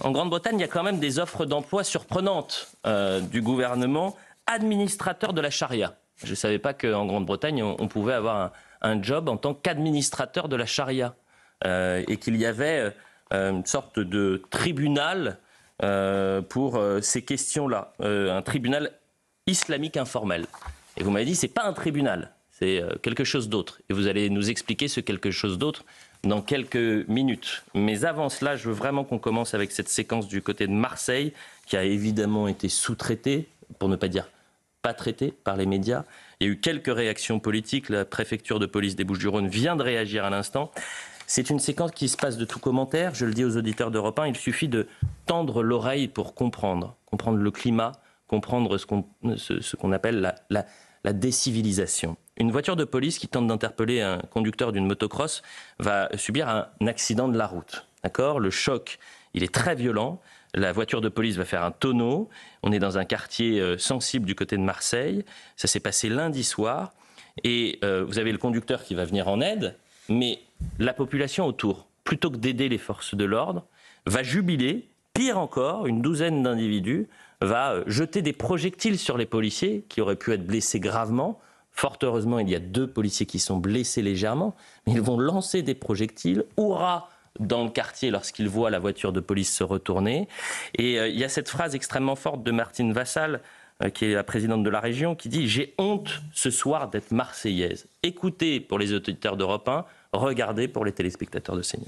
En Grande-Bretagne, il y a quand même des offres d'emploi surprenantes du gouvernement. Administrateur de la charia. Je ne savais pas qu'en Grande-Bretagne, on pouvait avoir un job en tant qu'administrateur de la charia. Et qu'il y avait une sorte de tribunal pour ces questions-là. Un tribunal islamique informel. Et vous m'avez dit, ce n'est pas un tribunal, c'est quelque chose d'autre. Et vous allez nous expliquer ce quelque chose d'autre dans quelques minutes. Mais avant cela, je veux vraiment qu'on commence avec cette séquence du côté de Marseille, qui a évidemment été sous-traitée, pour ne pas dire pas traitée par les médias. Il y a eu quelques réactions politiques. La préfecture de police des Bouches-du-Rhône vient de réagir à l'instant. C'est une séquence qui se passe de tout commentaire. Je le dis aux auditeurs d'Europe 1, il suffit de tendre l'oreille pour comprendre le climat, comprendre ce qu'on appelle la décivilisation. Une voiture de police qui tente d'interpeller un conducteur d'une motocross va subir un accident de la route. D'accord ? Le choc, il est très violent. La voiture de police va faire un tonneau. On est dans un quartier sensible du côté de Marseille. Ça s'est passé lundi soir. Et vous avez le conducteur qui va venir en aide. Mais la population autour, plutôt que d'aider les forces de l'ordre, va jubiler. Pire encore, une douzaine d'individus va jeter des projectiles sur les policiers qui auraient pu être blessés gravement. Fort heureusement, il y a 2 policiers qui sont blessés légèrement, mais ils vont lancer des projectiles. Hurrah dans le quartier lorsqu'ils voient la voiture de police se retourner. Et il y a cette phrase extrêmement forte de Martine Vassal, qui est la présidente de la région, qui dit « J'ai honte ce soir d'être marseillaise ». Écoutez pour les auditeurs d'Europe 1, regardez pour les téléspectateurs de CNews.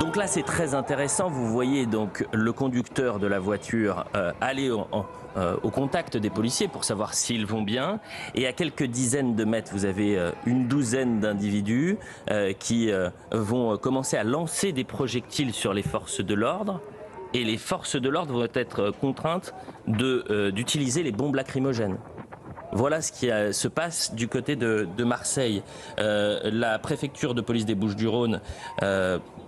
Donc là, c'est très intéressant. Vous voyez donc le conducteur de la voiture aller au contact des policiers pour savoir s'ils vont bien. Et à quelques dizaines de mètres, vous avez une douzaine d'individus qui vont commencer à lancer des projectiles sur les forces de l'ordre. Et les forces de l'ordre vont être contraintes d'utiliser les bombes lacrymogènes. Voilà ce qui se passe du côté de Marseille. La préfecture de police des Bouches-du-Rhône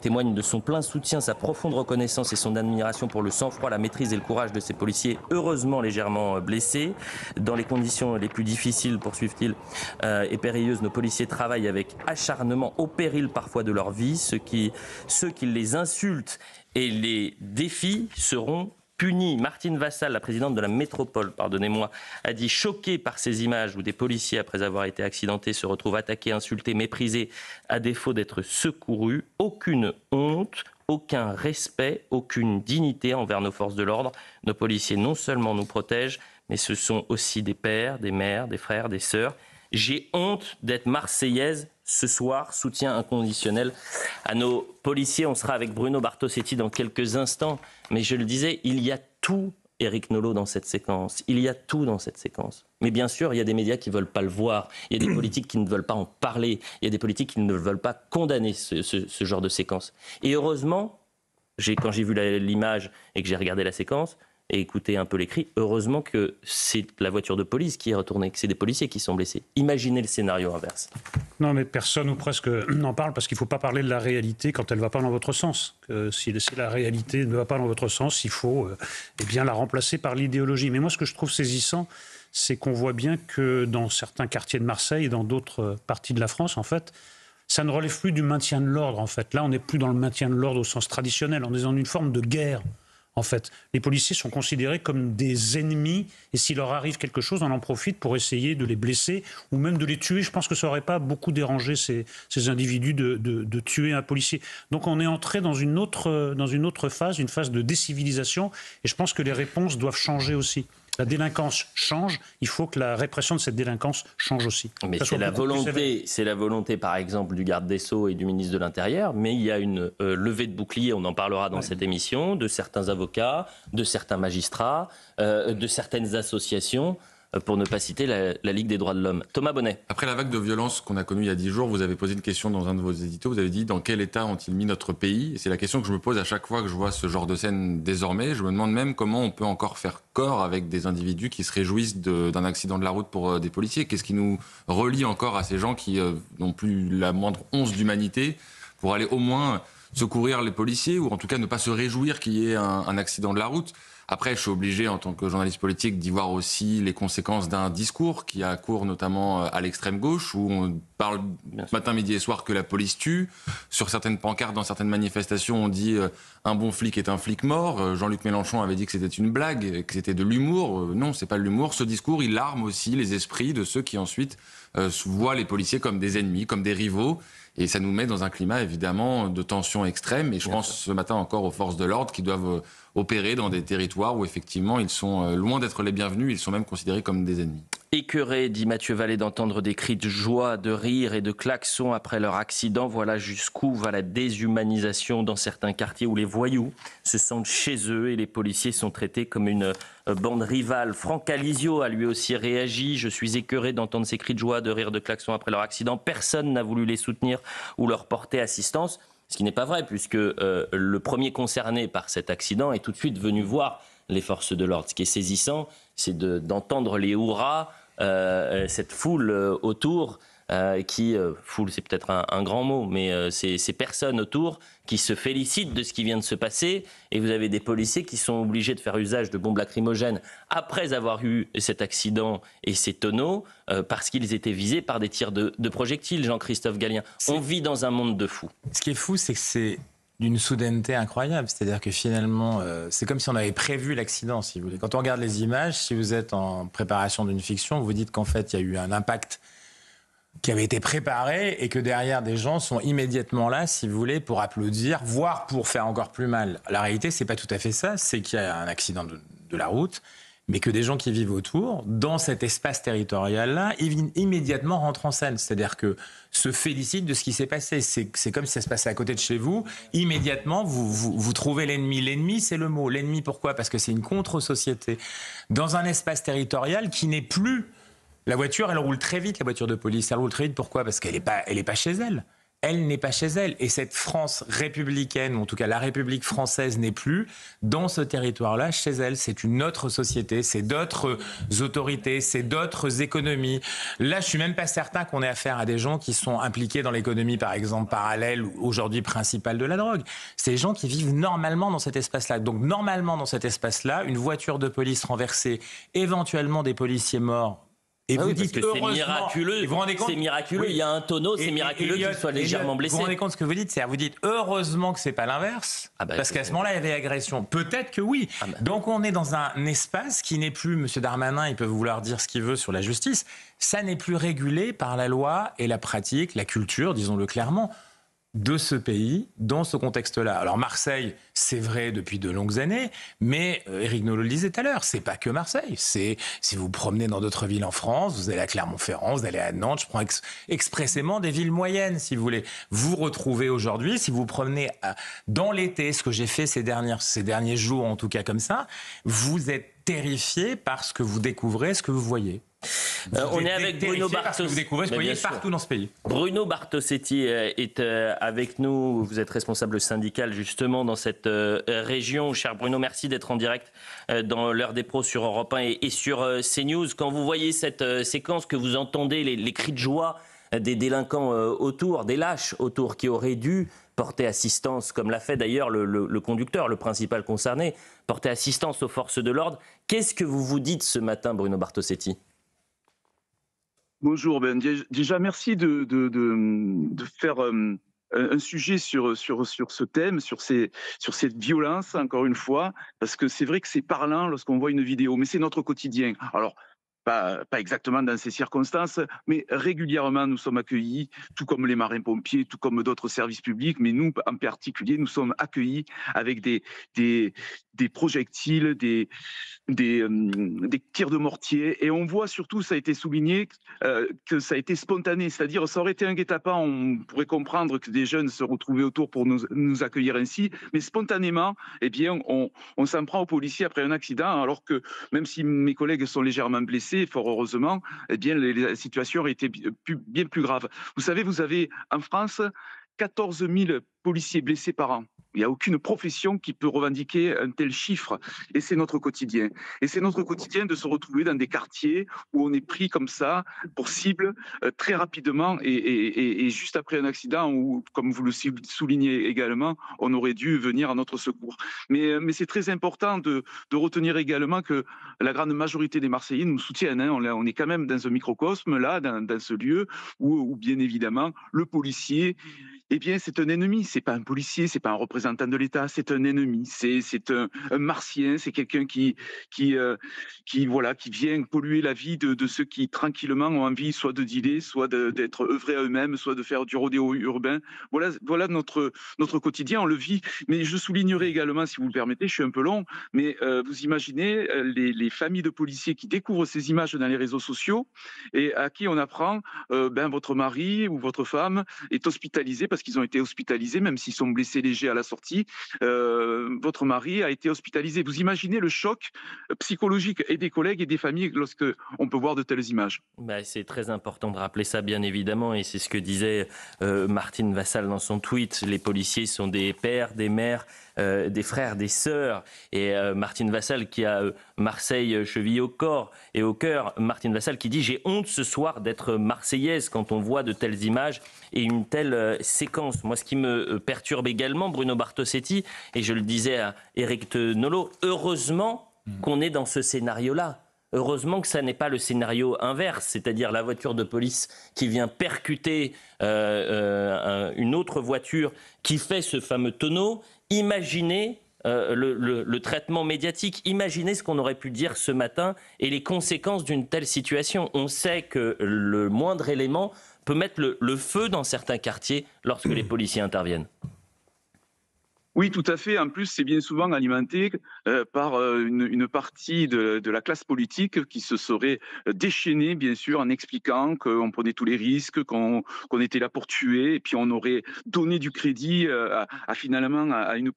témoigne de son plein soutien, sa profonde reconnaissance et son admiration pour le sang-froid, la maîtrise et le courage de ces policiers, heureusement légèrement blessés. Dans les conditions les plus difficiles, poursuivent-ils, et périlleuses, nos policiers travaillent avec acharnement, au péril parfois de leur vie. Ceux qui les insultent et les défient seront punis. Martine Vassal, la présidente de la métropole, pardonnez-moi, a dit choquée par ces images où des policiers, après avoir été accidentés, se retrouvent attaqués, insultés, méprisés, à défaut d'être secourus. Aucune honte, aucun respect, aucune dignité envers nos forces de l'ordre. Nos policiers non seulement nous protègent, mais ce sont aussi des pères, des mères, des frères, des sœurs. J'ai honte d'être marseillaise ce soir. Soutien inconditionnel à nos policiers. On sera avec Bruno Bartosetti dans quelques instants. Mais je le disais, il y a tout, Éric Nolot, dans cette séquence. Il y a tout dans cette séquence. Mais bien sûr, il y a des médias qui ne veulent pas le voir. Il y a des politiques qui ne veulent pas en parler. Il y a des politiques qui ne veulent pas condamner ce genre de séquence. Et heureusement, quand j'ai vu l'image et que j'ai regardé la séquence, et écouter un peu les cris, heureusement que c'est la voiture de police qui est retournée, que c'est des policiers qui sont blessés. Imaginez le scénario inverse. Non, mais personne ou presque n'en parle parce qu'il ne faut pas parler de la réalité quand elle ne va pas dans votre sens. Si la réalité ne va pas dans votre sens, il faut bien la remplacer par l'idéologie. Mais moi, ce que je trouve saisissant, c'est qu'on voit bien que dans certains quartiers de Marseille et dans d'autres parties de la France, en fait, ça ne relève plus du maintien de l'ordre, en fait. Là, on n'est plus dans le maintien de l'ordre au sens traditionnel. On est dans une forme de guerre. En fait, les policiers sont considérés comme des ennemis et s'il leur arrive quelque chose, on en profite pour essayer de les blesser ou même de les tuer. Je pense que ça n'aurait pas beaucoup dérangé ces individus de tuer un policier. Donc on est entré dans une autre phase, une phase de décivilisation et je pense que les réponses doivent changer aussi. la délinquance change, il faut que la répression de cette délinquance change aussi. Mais c'est la volonté, par exemple, du garde des Sceaux et du ministre de l'Intérieur, mais il y a une levée de bouclier, on en parlera dans cette émission, de certains avocats, de certains magistrats, de certaines associations, pour ne pas citer la Ligue des droits de l'homme. Thomas Bonnet. Après la vague de violence qu'on a connue il y a 10 jours, vous avez posé une question dans un de vos éditos, vous avez dit dans quel état ont-ils mis notre pays? Et c'est la question que je me pose à chaque fois que je vois ce genre de scène désormais. Je me demande même comment on peut encore faire corps avec des individus qui se réjouissent d'un accident de la route pour des policiers. Qu'est-ce qui nous relie encore à ces gens qui n'ont plus la moindre once d'humanité pour aller au moins secourir les policiers ou en tout cas ne pas se réjouir qu'il y ait un accident de la route? Après, je suis obligé, en tant que journaliste politique, d'y voir aussi les conséquences d'un discours qui a cours notamment à l'extrême gauche, où on parle matin, midi et soir que la police tue. Sur certaines pancartes, dans certaines manifestations, on dit un bon flic est un flic mort. Jean-Luc Mélenchon avait dit que c'était une blague, que c'était de l'humour. Non, c'est pas de l'humour. Ce discours, il arme aussi les esprits de ceux qui ensuite voient les policiers comme des ennemis, comme des rivaux. Et ça nous met dans un climat, évidemment, de tension extrême. Et je pense ce matin encore aux forces de l'ordre qui doivent opérer dans des territoires où, effectivement, ils sont loin d'être les bienvenus. Ils sont même considérés comme des ennemis. Écœuré, dit Mathieu Vallée, d'entendre des cris de joie, de rire et de klaxons après leur accident. Voilà jusqu'où va la déshumanisation dans certains quartiers où les voyous se sentent chez eux et les policiers sont traités comme une bande rivale. Franck Alizio a lui aussi réagi. Je suis écœuré d'entendre ces cris de joie, de rire, de klaxons après leur accident. Personne n'a voulu les soutenir ou leur porter assistance. Ce qui n'est pas vrai, puisque le premier concerné par cet accident est tout de suite venu voir les forces de l'ordre. Ce qui est saisissant, c'est d'entendre les hurrahs, cette foule autour, foule c'est peut-être un grand mot, mais ces personnes autour qui se félicitent de ce qui vient de se passer. Et vous avez des policiers qui sont obligés de faire usage de bombes lacrymogènes après avoir eu cet accident et ces tonneaux, parce qu'ils étaient visés par des tirs de projectiles, Jean-Christophe Gallien. On vit dans un monde de fous. Ce qui est fou, c'est que c'est d'une soudaineté incroyable. C'est-à-dire que finalement, c'est comme si on avait prévu l'accident, si vous voulez. Quand on regarde les images, si vous êtes en préparation d'une fiction, vous dites qu'en fait, il y a eu un impact qui avait été préparé et que derrière, des gens sont immédiatement là, si vous voulez, pour applaudir, voire pour faire encore plus mal. La réalité, c'est pas tout à fait ça. C'est qu'il y a un accident de la route, mais que des gens qui vivent autour, dans cet espace territorial-là, immédiatement rentrent en scène. C'est-à-dire que se félicitent de ce qui s'est passé. C'est comme si ça se passait à côté de chez vous. Immédiatement, vous trouvez l'ennemi. L'ennemi, c'est le mot. L'ennemi, pourquoi? Parce que c'est une contre-société. Dans un espace territorial qui n'est plus... La voiture, elle roule très vite, la voiture de police. Elle roule très vite, pourquoi? Parce qu'elle n'est pas chez elle. Elle n'est pas chez elle. Et cette France républicaine, ou en tout cas la République française, n'est plus dans ce territoire-là chez elle. C'est une autre société, c'est d'autres autorités, c'est d'autres économies. Là, je suis même pas certain qu'on ait affaire à des gens qui sont impliqués dans l'économie, par exemple, parallèle ou aujourd'hui principale de la drogue. C'est des gens qui vivent normalement dans cet espace-là. Donc, normalement, dans cet espace-là, une voiture de police renversée, éventuellement des policiers morts. Et vous dites que c'est miraculeux. C'est miraculeux. Oui. Il y a un tonneau, c'est miraculeux qu'il soit légèrement blessé. Vous vous rendez compte de ce que vous dites? C'est-à-dire, vous dites heureusement que c'est pas l'inverse, parce qu'à ce moment-là, il y avait agression. Peut-être que oui. Donc on est dans un espace qui n'est plus, Monsieur Darmanin, il peut vouloir dire ce qu'il veut sur la justice, ça n'est plus régulé par la loi et la pratique, la culture, disons-le clairement, de ce pays, dans ce contexte-là. Alors Marseille, c'est vrai depuis de longues années, mais Éric Nolot le disait tout à l'heure, c'est pas que Marseille. C'est si vous vous promenez dans d'autres villes en France, vous allez à Clermont-Ferrand, vous allez à Nantes, je prends expressément des villes moyennes, si vous voulez. Vous retrouvez aujourd'hui, si vous vous promenez dans l'été, ce que j'ai fait ces derniers jours, en tout cas comme ça, vous êtes terrifié par ce que vous découvrez, ce que vous voyez. On est avec Bruno Bartosetti. Vous découvrez ce que vous voyez partout dans ce pays. Bruno Bartosetti est avec nous. Vous êtes responsable syndical justement dans cette région. Cher Bruno, merci d'être en direct dans l'heure des pros sur Europe 1 et sur CNews. Quand vous voyez cette séquence, que vous entendez les cris de joie des délinquants autour, des lâches autour, qui auraient dû porter assistance, comme l'a fait d'ailleurs le conducteur, le principal concerné, porter assistance aux forces de l'ordre. Qu'est-ce que vous vous dites ce matin, Bruno Bartosetti? Bonjour, déjà merci de faire un sujet sur ce thème, sur cette violence, encore une fois, parce que c'est vrai que c'est parlant lorsqu'on voit une vidéo, mais c'est notre quotidien. Alors, pas exactement dans ces circonstances, mais régulièrement nous sommes accueillis, tout comme les marins-pompiers, tout comme d'autres services publics, mais nous en particulier, nous sommes accueillis avec des projectiles, des tirs de mortier. Et on voit surtout, ça a été souligné, que ça a été spontané. C'est-à-dire, ça aurait été un guet-apens, on pourrait comprendre que des jeunes se retrouvaient autour pour nous accueillir ainsi, mais spontanément, eh bien, on s'en prend aux policiers après un accident, alors que même si mes collègues sont légèrement blessés, fort heureusement, eh bien, la situation aurait été bien plus grave. Vous savez, vous avez en France 14 000 policiers blessés par an. Il n'y a aucune profession qui peut revendiquer un tel chiffre. Et c'est notre quotidien. Et c'est notre quotidien de se retrouver dans des quartiers où on est pris comme ça, pour cible, très rapidement, et juste après un accident où, comme vous le soulignez également, on aurait dû venir à notre secours. Mais c'est très important de retenir également que la grande majorité des Marseillais nous soutiennent. Hein. On est quand même dans un microcosme, là, dans ce lieu, où bien évidemment, le policier, eh bien, c'est un ennemi. C'est pas un policier, c'est pas un représentant de l'État, c'est un ennemi. C'est un martien, c'est quelqu'un qui vient polluer la vie de ceux qui tranquillement ont envie soit de dealer, soit d'être œuvrés à eux-mêmes, soit de faire du rodéo urbain. Voilà notre quotidien, on le vit. Mais je soulignerai également, si vous le permettez, je suis un peu long, mais vous imaginez les familles de policiers qui découvrent ces images dans les réseaux sociaux et à qui on apprend votre mari ou votre femme est hospitalisé parce qu'ils ont été hospitalisés, même s'ils sont blessés légers à la sortie. Votre mari a été hospitalisé. Vous imaginez le choc psychologique et des collègues et des familles lorsque on peut voir de telles images. C'est très important de rappeler ça, bien évidemment, et c'est ce que disait Martine Vassal dans son tweet. Les policiers sont des pères, des mères, des frères, des sœurs. Et Martine Vassal qui a Marseille chevillée au corps et au cœur, Martine Vassal qui dit « J'ai honte ce soir d'être marseillaise quand on voit de telles images et une telle séquence ». Moi, ce qui me perturbe également, Bruno Bartosetti, et je le disais à Éric Nolot, heureusement qu'on est dans ce scénario-là. Heureusement que ça n'est pas le scénario inverse, c'est-à-dire la voiture de police qui vient percuter une autre voiture qui fait ce fameux tonneau. Imaginez le traitement médiatique, imaginez ce qu'on aurait pu dire ce matin et les conséquences d'une telle situation. On sait que le moindre élément peut mettre le feu dans certains quartiers lorsque les policiers interviennent. Oui, tout à fait. En plus, c'est bien souvent alimenté par une partie de la classe politique qui se serait déchaînée, bien sûr, en expliquant qu'on prenait tous les risques, qu'on était là pour tuer, et puis on aurait donné du crédit finalement à une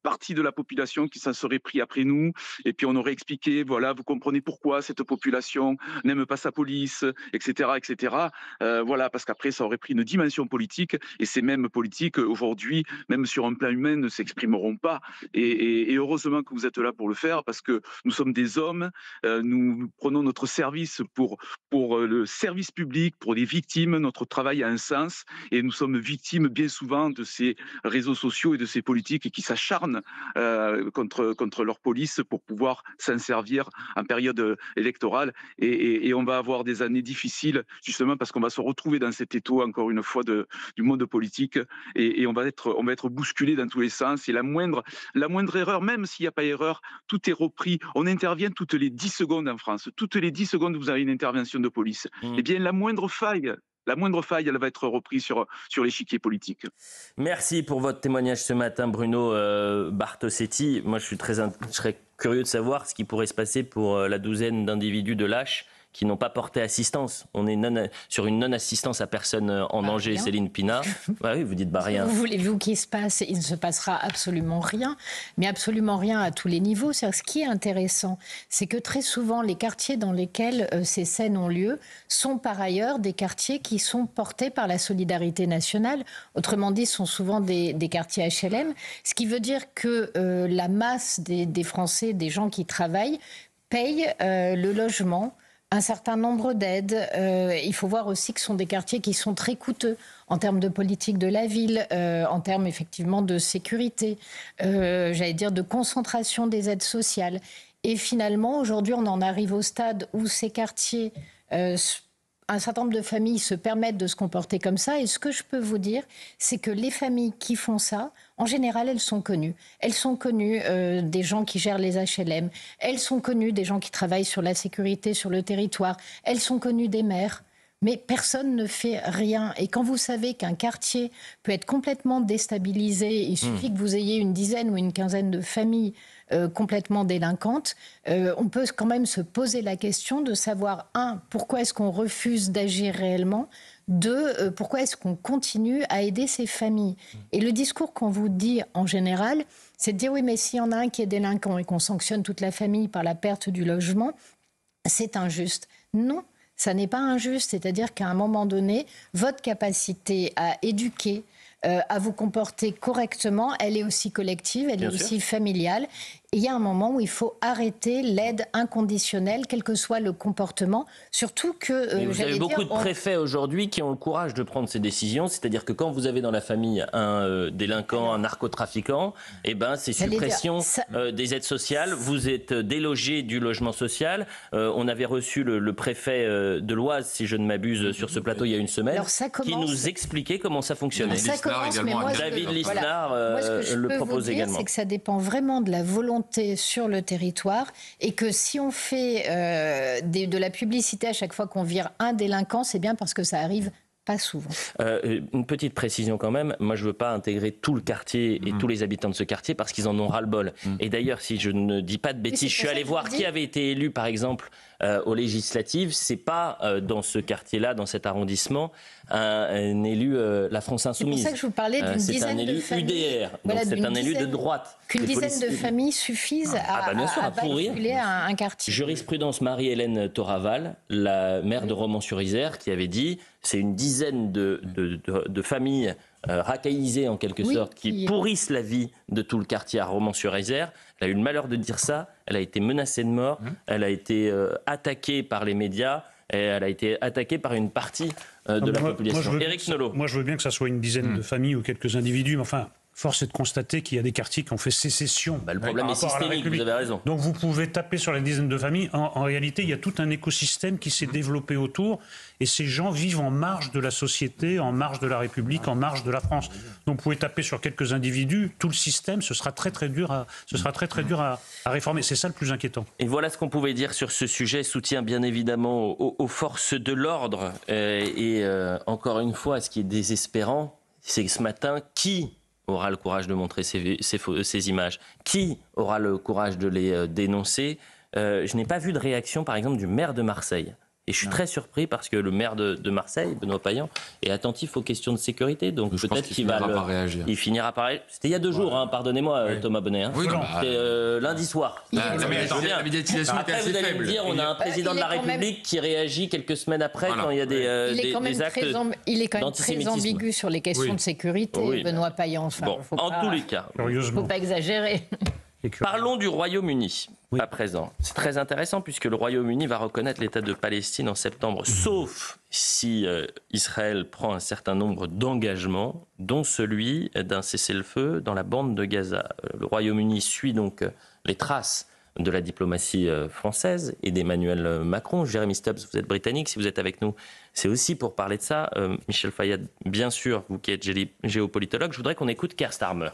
partie de la population qui s'en serait pris après nous, et puis on aurait expliqué, voilà, vous comprenez pourquoi cette population n'aime pas sa police, etc., etc. Voilà, parce qu'après ça aurait pris une dimension politique, et ces mêmes politiques aujourd'hui, même sur un plan humain, ne s'exprimeront pas. Et heureusement que vous êtes là pour le faire, parce que nous sommes des hommes, nous prenons notre service pour le service public, pour les victimes. Notre travail a un sens, et nous sommes victimes bien souvent de ces réseaux sociaux et de ces politiques qui s'acharnent contre leur police pour pouvoir s'en servir en période électorale. Et on va avoir des années difficiles, justement parce qu'on va se retrouver dans cet étau, encore une fois, du monde politique, et on va être bousculé dans tous les sens. Et la moindre erreur, même s'il n'y a pas erreur, tout est repris. On intervient toutes les 10 secondes en France. Toutes les 10 secondes, vous avez une intervention de police. Eh bien, la moindre faille, elle va être reprise sur l'échiquier politique. Merci pour votre témoignage ce matin, Bruno Bartosetti. Moi, je serais curieux de savoir ce qui pourrait se passer pour la douzaine d'individus de lâches qui n'ont pas porté assistance. On est sur une non-assistance à personne en danger, rien. Céline Pina. Oui, vous dites rien. Voulez-vous qu'il se passe ? Il ne se passera absolument rien, mais absolument rien à tous les niveaux. Ce qui est intéressant, c'est que très souvent, les quartiers dans lesquels ces scènes ont lieu sont par ailleurs des quartiers qui sont portés par la solidarité nationale. Autrement dit, ce sont souvent des quartiers HLM, ce qui veut dire que la masse des Français, des gens qui travaillent, payent le logement, un certain nombre d'aides. Il faut voir aussi que ce sont des quartiers qui sont très coûteux en termes de politique de la ville, en termes effectivement de sécurité, j'allais dire de concentration des aides sociales. Et finalement, aujourd'hui, on en arrive au stade où ces quartiers, un certain nombre de familles se permettent de se comporter comme ça. Et ce que je peux vous dire, c'est que les familles qui font ça en général, elles sont connues. Elles sont connues des gens qui gèrent les HLM. Elles sont connues des gens qui travaillent sur la sécurité sur le territoire. Elles sont connues des maires. Mais personne ne fait rien. Et quand vous savez qu'un quartier peut être complètement déstabilisé, il suffit que vous ayez une dizaine ou une quinzaine de familles complètement délinquantes, on peut quand même se poser la question de savoir, pourquoi est-ce qu'on refuse d'agir réellement ? Pourquoi est-ce qu'on continue à aider ces familles ? Et le discours qu'on vous dit en général, c'est de dire oui, mais s'il y en a un qui est délinquant et qu'on sanctionne toute la famille par la perte du logement, c'est injuste. Non, ça n'est pas injuste. C'est-à-dire qu'à un moment donné, votre capacité à éduquer, à vous comporter correctement, elle est aussi collective, elle est aussi familiale. Et il y a un moment où il faut arrêter l'aide inconditionnelle, quel que soit le comportement, surtout que... vous avez beaucoup de préfets aujourd'hui qui ont le courage de prendre ces décisions, c'est-à-dire que quand vous avez dans la famille un délinquant, un narcotrafiquant, eh ben, c'est suppression des aides sociales, vous êtes délogé du logement social. On avait reçu le préfet de l'Oise, si je ne m'abuse, sur ce plateau il y a une semaine, qui nous expliquait comment ça fonctionnait. David Lisnard le propose également. C'est que ça dépend vraiment de la volonté sur le territoire et que si on fait de la publicité à chaque fois qu'on vire un délinquant, c'est bien parce que ça arrive pas souvent. Une petite précision quand même, moi je veux pas intégrer tout le quartier et tous les habitants de ce quartier parce qu'ils en ont ras-le-bol. Et d'ailleurs, si je ne dis pas de bêtises, je suis allé voir qui avait été élu par exemple aux législatives, c'est pas dans ce quartier-là, dans cet arrondissement, un élu La France Insoumise. C'est pour ça que je vous parlais d'une dizaine de familles. C'est un élu UDR, donc c'est un élu de droite. Qu'une dizaine de familles suffisent à basculer un quartier. Jurisprudence Marie-Hélène Toraval, la maire de Romans-sur-Isère, qui avait dit c'est une dizaine de familles racaillisées en quelque sorte, qui pourrissent la vie de tout le quartier à Romans-sur-Isère. Elle a eu le malheur de dire ça, elle a été menacée de mort, elle a été attaquée par les médias, et elle a été attaquée par une partie de la population. Éric Nolot. Moi, je veux bien que ça soit une dizaine de familles ou quelques individus, mais enfin... Force est de constater qu'il y a des quartiers qui ont fait sécession. Le problème est systémique, vous avez raison. Donc vous pouvez taper sur les dizaines de familles. En réalité, il y a tout un écosystème qui s'est développé autour. Et ces gens vivent en marge de la société, en marge de la République, en marge de la France. Donc vous pouvez taper sur quelques individus. Tout le système, ce sera très très dur à réformer. C'est ça le plus inquiétant. Et voilà ce qu'on pouvait dire sur ce sujet. Soutien bien évidemment aux forces de l'ordre. Et encore une fois, ce qui est désespérant, c'est que ce matin, qui aura le courage de montrer ces images? Qui aura le courage de les dénoncer? Je n'ai pas vu de réaction, par exemple, du maire de Marseille. Et je suis très surpris parce que le maire de Marseille, Benoît Payan, est attentif aux questions de sécurité. Donc peut-être qu'il va réagir. Il finira par réagir. C'était il y a 2 jours, pardonnez-moi, Thomas Bonnet. C'était lundi soir. La médiatisation était assez faible. Vous allez me dire, on a un président de la République qui réagit quelques semaines après quand il y a des actes d'antisémitisme. Il est quand même très ambigu sur les questions de sécurité, Benoît Payan. Enfin, tous les cas, il ne faut pas exagérer. Parlons du Royaume-Uni à présent. C'est très intéressant puisque le Royaume-Uni va reconnaître l'État de Palestine en septembre, sauf si Israël prend un certain nombre d'engagements, dont celui d'un cessez-le-feu dans la bande de Gaza. Le Royaume-Uni suit donc les traces de la diplomatie française et d'Emmanuel Macron. Jérémy Stubbs, vous êtes britannique, si vous êtes avec nous, c'est aussi pour parler de ça. Michel Fayad, bien sûr, vous qui êtes géopolitologue, je voudrais qu'on écoute Keir Starmer.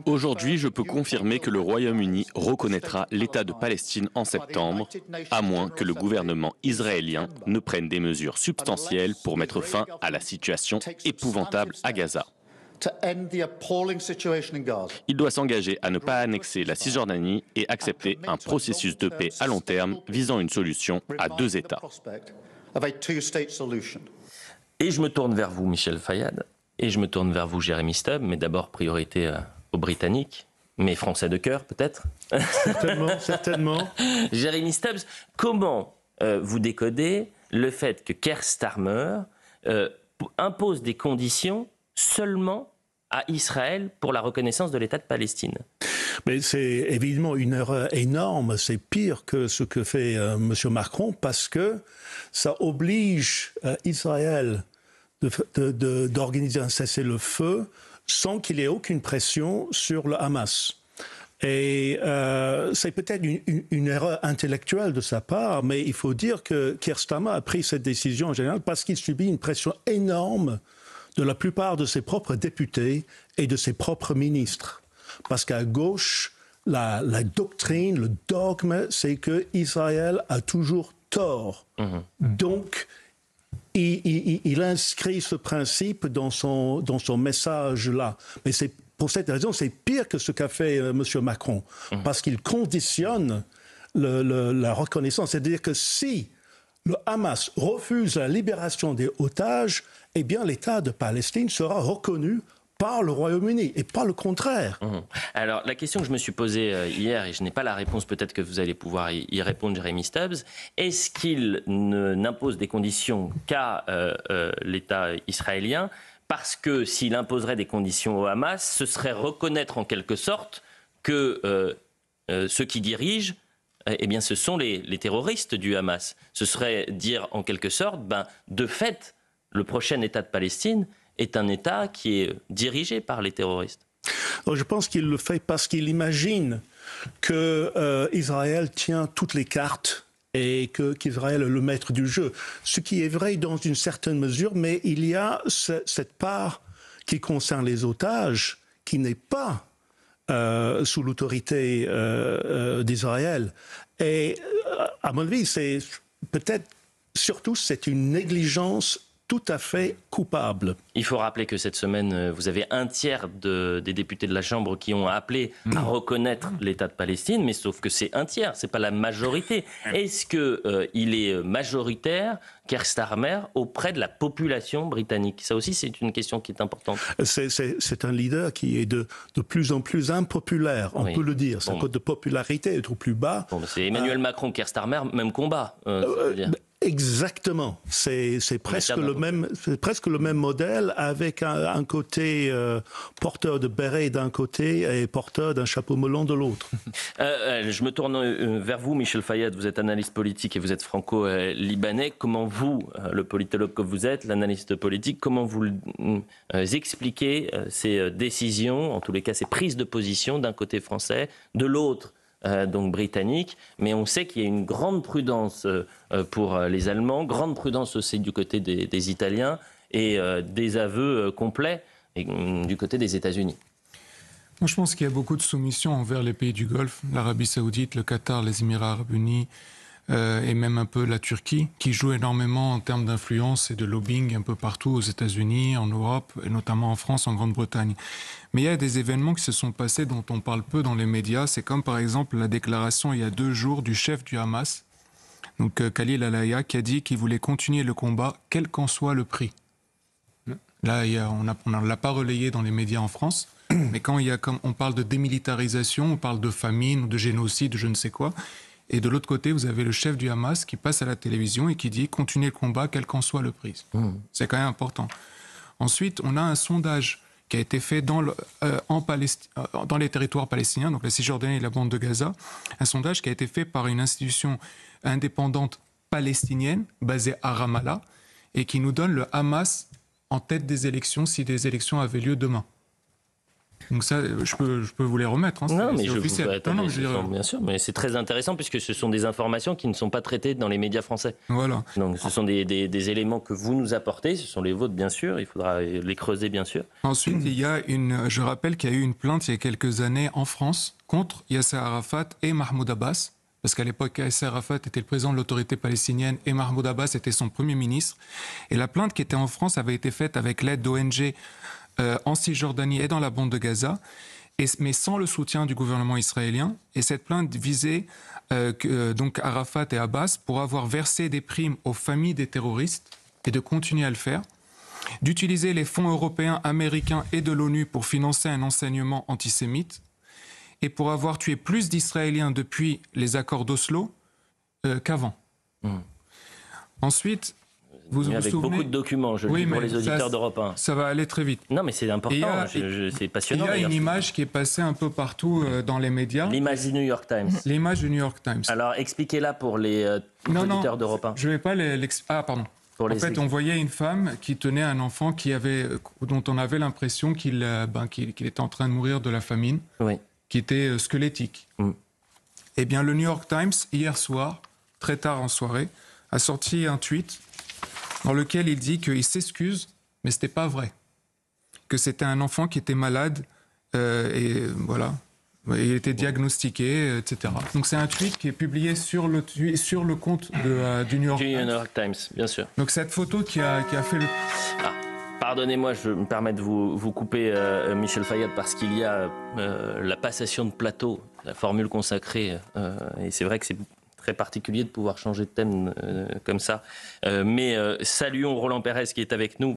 Aujourd'hui, je peux confirmer que le Royaume-Uni reconnaîtra l'État de Palestine en septembre, à moins que le gouvernement israélien ne prenne des mesures substantielles pour mettre fin à la situation épouvantable à Gaza. Il doit s'engager à ne pas annexer la Cisjordanie et accepter un processus de paix à long terme visant une solution à 2 États. Et je me tourne vers vous, Michel Fayad, et je me tourne vers vous, Jérémy Stubbs, mais d'abord priorité aux Britanniques, mais Français de cœur peut-être. Certainement. Jérémy Stubbs, comment vous décodez le fait que Keir Starmer impose des conditions seulement à Israël pour la reconnaissance de l'État de Palestine? Mais c'est évidemment une erreur énorme, c'est pire que ce que fait M. Macron, parce que ça oblige Israël d'organiser un cessez-le-feu sans qu'il y ait aucune pression sur le Hamas. Et c'est peut-être une erreur intellectuelle de sa part, mais il faut dire que Keir Starmer a pris cette décision en général parce qu'il subit une pression énorme de la plupart de ses propres députés et de ses propres ministres. Parce qu'à gauche, la doctrine, le dogme, c'est que Israël a toujours tort. Donc, il inscrit ce principe dans son message-là. Mais pour cette raison, c'est pire que ce qu'a fait M. Macron. Parce qu'il conditionne la reconnaissance. C'est-à-dire que si le Hamas refuse la libération des otages, eh bien l'État de Palestine sera reconnu par le Royaume-Uni et pas le contraire. Alors, la question que je me suis posée hier, et je n'ai pas la réponse, peut-être que vous allez pouvoir y répondre, Jérémy Stubbs, est-ce qu'il n'impose des conditions qu'à l'État israélien? Parce que s'il imposerait des conditions au Hamas, ce serait reconnaître en quelque sorte que ceux qui dirigent, eh bien, ce sont les terroristes du Hamas. Ce serait dire en quelque sorte, de fait, le prochain État de Palestine est un État qui est dirigé par les terroristes. Alors, je pense qu'il le fait parce qu'il imagine qu'Israël tient toutes les cartes et qu'Israël est le maître du jeu. Ce qui est vrai dans une certaine mesure, mais il y a cette part qui concerne les otages qui n'est pas sous l'autorité d'Israël. Et à mon avis, c'est peut-être surtout c'est une négligence tout à fait coupable. Il faut rappeler que cette semaine, vous avez un tiers des députés de la Chambre qui ont appelé à reconnaître l'État de Palestine, mais sauf que c'est un tiers, c'est pas la majorité. Est-ce qu'il est majoritaire, Keir Starmer, auprès de la population britannique? Ça aussi, c'est une question qui est importante. C'est un leader qui est de plus en plus impopulaire, on peut le dire. Sa cote de popularité est au plus bas. C'est Emmanuel Macron, Keir Starmer, même combat. Exactement. C'est presque le même modèle, avec un côté porteur de béret d'un côté et porteur d'un chapeau melon de l'autre. Je me tourne vers vous, Michel Fayet. Vous êtes analyste politique et vous êtes franco-libanais. Comment vous, le politologue que vous êtes, l'analyste politique, comment vous expliquez ces décisions, en tous les cas ces prises de position d'un côté français, de l'autre donc britannique, mais on sait qu'il y a une grande prudence pour les Allemands, grande prudence aussi du côté des Italiens et des aveux complets du côté des États-Unis. Moi, je pense qu'il y a beaucoup de soumission envers les pays du Golfe, l'Arabie Saoudite, le Qatar, les Émirats Arabes Unis et même un peu la Turquie, qui joue énormément en termes d'influence et de lobbying un peu partout aux États-Unis, en Europe et notamment en France, en Grande-Bretagne. Mais il y a des événements qui se sont passés dont on parle peu dans les médias. C'est comme par exemple la déclaration il y a 2 jours du chef du Hamas, donc Khalil al-Hayya, qui a dit qu'il voulait continuer le combat quel qu'en soit le prix. Là, on ne l'a pas relayé dans les médias en France, mais quand on parle de démilitarisation, on parle de famine ou de génocide, je ne sais quoi. Et de l'autre côté, vous avez le chef du Hamas qui passe à la télévision et qui dit « continuez le combat, quel qu'en soit le prix ». C'est quand même important. Ensuite, on a un sondage qui a été fait dans les territoires palestiniens, donc la Cisjordanie et la bande de Gaza, un sondage qui a été fait par une institution indépendante palestinienne basée à Ramallah et qui nous donne le Hamas en tête des élections si des élections avaient lieu demain. Donc ça, je peux vous les remettre. Non, mais officiel. Bien sûr, mais c'est très intéressant puisque ce sont des informations qui ne sont pas traitées dans les médias français. Voilà. Donc ce sont des éléments que vous nous apportez, ce sont les vôtres bien sûr, il faudra les creuser bien sûr. Ensuite, je rappelle qu'il y a eu une plainte il y a quelques années en France contre Yasser Arafat et Mahmoud Abbas, parce qu'à l'époque, Yasser Arafat était le président de l'autorité palestinienne et Mahmoud Abbas était son premier ministre. Et la plainte qui était en France avait été faite avec l'aide d'ONG en Cisjordanie et dans la bande de Gaza, mais sans le soutien du gouvernement israélien. Et cette plainte visait donc Arafat et Abbas pour avoir versé des primes aux familles des terroristes et de continuer à le faire, d'utiliser les fonds européens, américains et de l'ONU pour financer un enseignement antisémite et pour avoir tué plus d'Israéliens depuis les accords d'Oslo qu'avant. Ensuite, vous avec souvenez... beaucoup de documents, je le dis pour les auditeurs d'Europe 1. Ça va aller très vite. Non, mais c'est important, c'est passionnant. Il y a une image qui est passée un peu partout dans les médias. L'image du New York Times. L'image du New York Times. Alors, expliquez-la pour les auditeurs d'Europe 1. Je ne vais pas Ah, pardon. En fait, on voyait une femme qui tenait un enfant dont on avait l'impression qu'il était en train de mourir de la famine, qui était squelettique. Eh bien, le New York Times, hier soir, très tard en soirée, a sorti un tweet dans lequel il dit qu'il s'excuse, mais ce n'était pas vrai. que c'était un enfant qui était malade et voilà. Il était diagnostiqué, etc. Donc c'est un tweet qui est publié sur le compte du New York Times, bien sûr. Donc cette photo qui a fait le... Pardonnez-moi, je me permets de vous couper, Michel Fayad, parce qu'il y a la passation de plateau, la formule consacrée, et c'est vrai que c'est très particulier de pouvoir changer de thème comme ça. Mais saluons Roland Pérez qui est avec nous.